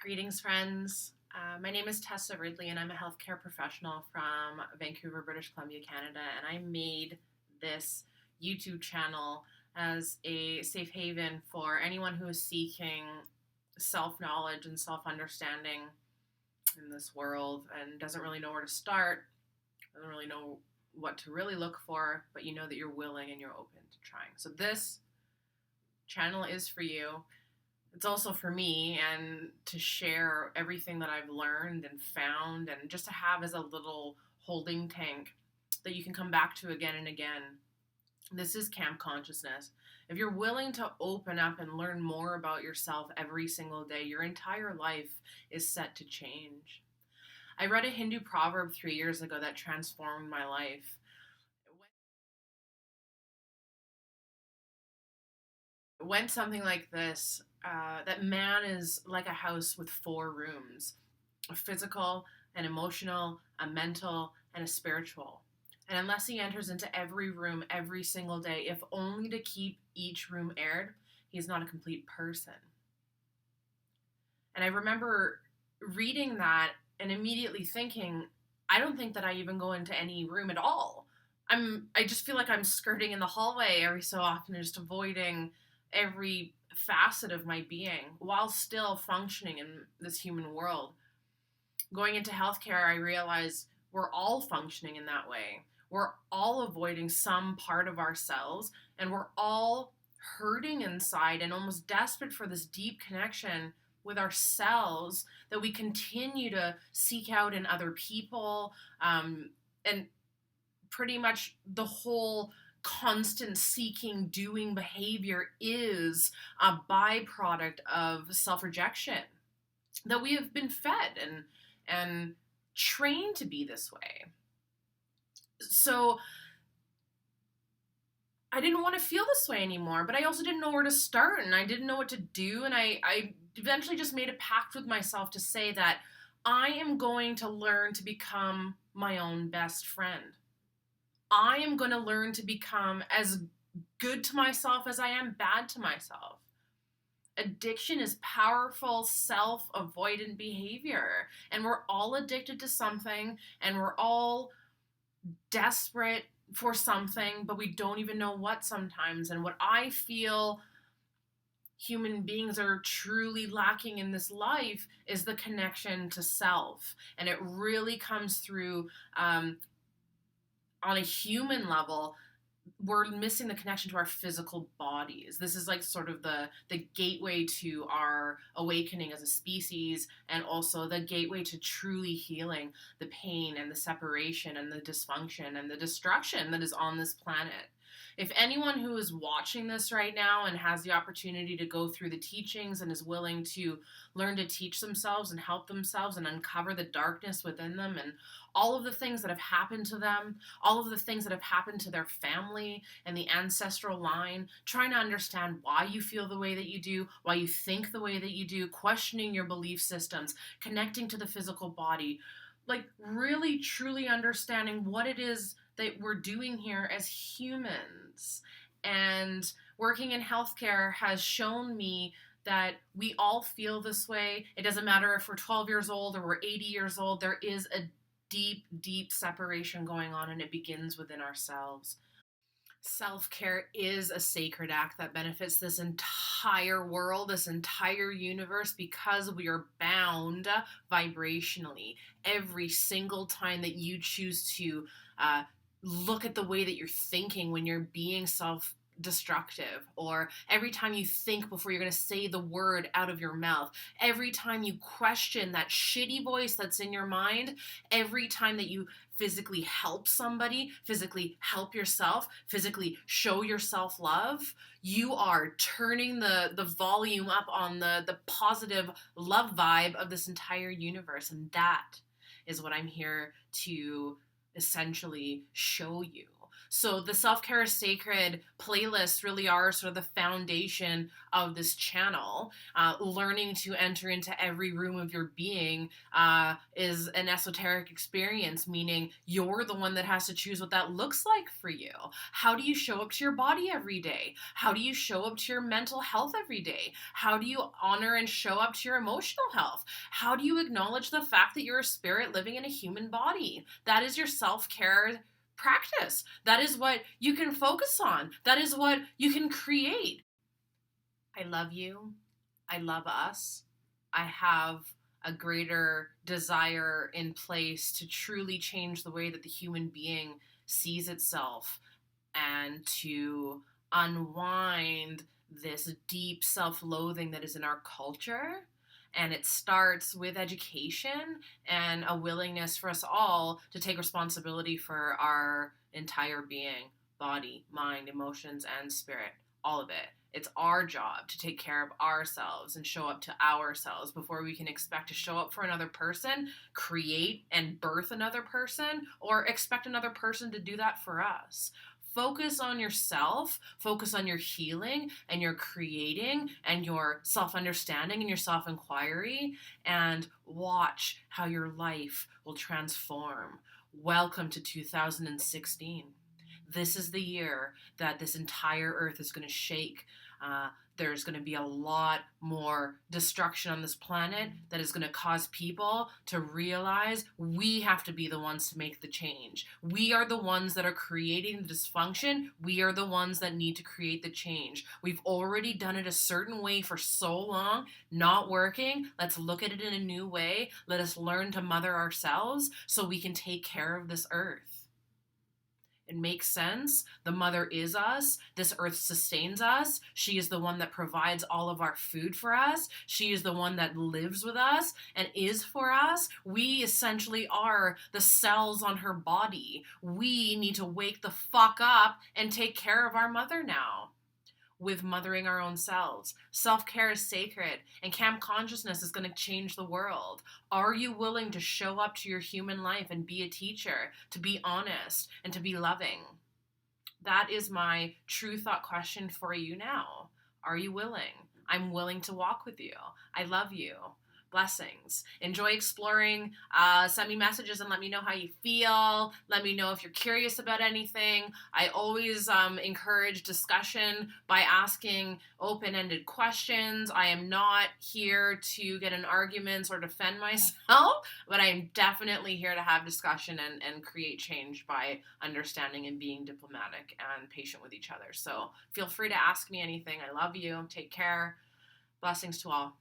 Greetings, friends. My name is Tessa Ridley, and I'm a healthcare professional from Vancouver, British Columbia, Canada. And I made this YouTube channel as a safe haven for anyone who is seeking self knowledge and self understanding in this world and doesn't really know where to start, doesn't really know what to really look for, but you know that you're willing and you're open to trying. So, this channel is for you. It's also for me, and to share everything that I've learned and found, and just to have as a little holding tank that you can come back to again and again. This is Camp Consciousness. If you're willing to open up and learn more about yourself every single day, your entire life is set to change. I read a Hindu proverb 3 years ago that transformed my life. It went something like this. That man is like a house with 4 rooms: a physical, an emotional, a mental, and a spiritual. And unless he enters into every room every single day, if only to keep each room aired, he is not a complete person. And I remember reading that and immediately thinking, I don't think that I even go into any room at all. I just feel like I'm skirting in the hallway every so often, just avoiding every facet of my being while still functioning in this human world. Going into healthcare, I realized we're all functioning in that way. We're all avoiding some part of ourselves, and we're all hurting inside and almost desperate for this deep connection with ourselves that we continue to seek out in other people. And pretty much the whole constant seeking, doing behavior is a byproduct of self-rejection that we have been fed and trained to be this way. So I didn't want to feel this way anymore, but I also didn't know where to start, and I didn't know what to do, and I eventually just made a pact with myself to say that I am going to learn to become my own best friend. I am going to learn to become as good to myself as I am bad to myself. Addiction is powerful self-avoidant behavior, and we're all addicted to something, and we're all desperate for something, but we don't even know what sometimes. And what I feel human beings are truly lacking in this life is the connection to self, and it really comes through on a human level. We're missing the connection to our physical bodies. This is like sort of the gateway to our awakening as a species, and also the gateway to truly healing the pain and the separation and the dysfunction and the destruction that is on this planet. If anyone who is watching this right now and has the opportunity to go through the teachings and is willing to learn to teach themselves and help themselves and uncover the darkness within them and all of the things that have happened to them, all of the things that have happened to their family and the ancestral line, trying to understand why you feel the way that you do, why you think the way that you do, questioning your belief systems, connecting to the physical body, like really truly understanding what it is that we're doing here as humans. And working in healthcare has shown me that we all feel this way. It doesn't matter if we're 12 years old or we're 80 years old, there is a deep, deep separation going on, and it begins within ourselves. Self-care is a sacred act that benefits this entire world, this entire universe, because we are bound vibrationally. Every single time that you choose to look at the way that you're thinking when you're being self-destructive, or every time you think before you're going to say the word out of your mouth, every time you question that shitty voice that's in your mind, every time that you physically help somebody, physically help yourself, physically show yourself love, you are turning the volume up on the positive love vibe of this entire universe. And that is what I'm here to essentially show you. So the Self-Care is Sacred playlists really are sort of the foundation of this channel. Learning to enter into every room of your being is an esoteric experience, meaning you're the one that has to choose what that looks like for you. How do you show up to your body every day? How do you show up to your mental health every day? How do you honor and show up to your emotional health? How do you acknowledge the fact that you're a spirit living in a human body? That is your self-care practice. That is what you can focus on. That is what you can create. I love you. I love us. I have a greater desire in place to truly change the way that the human being sees itself and to unwind this deep self-loathing that is in our culture. And it starts with education and a willingness for us all to take responsibility for our entire being, body, mind, emotions, and spirit, all of it. It's our job to take care of ourselves and show up to ourselves before we can expect to show up for another person, create and birth another person, or expect another person to do that for us. Focus on yourself, focus on your healing and your creating and your self-understanding and your self-inquiry, and watch how your life will transform. Welcome to 2016. This is the year that this entire earth is going to shake. There's going to be a lot more destruction on this planet that is going to cause people to realize we have to be the ones to make the change. We are the ones that are creating the dysfunction. We are the ones that need to create the change. We've already done it a certain way for so long, not working. Let's look at it in a new way. Let us learn to mother ourselves so we can take care of this earth. It makes sense. The mother is us. This earth sustains us. She is the one that provides all of our food for us. She is the one that lives with us and is for us. We essentially are the cells on her body. We need to wake the fuck up and take care of our mother now. With mothering our own selves. Self-care is sacred, and camp consciousness is going to change the world. Are you willing to show up to your human life and be a teacher, to be honest, and to be loving? That is my true thought question for you now. Are you willing? I'm willing to walk with you. I love you. Blessings. Enjoy exploring. Send me messages and let me know how you feel. Let me know if you're curious about anything. I always encourage discussion by asking open-ended questions. I am not here to get in arguments or defend myself, but I'm definitely here to have discussion and create change by understanding and being diplomatic and patient with each other. So feel free to ask me anything. I love you. Take care. Blessings to all.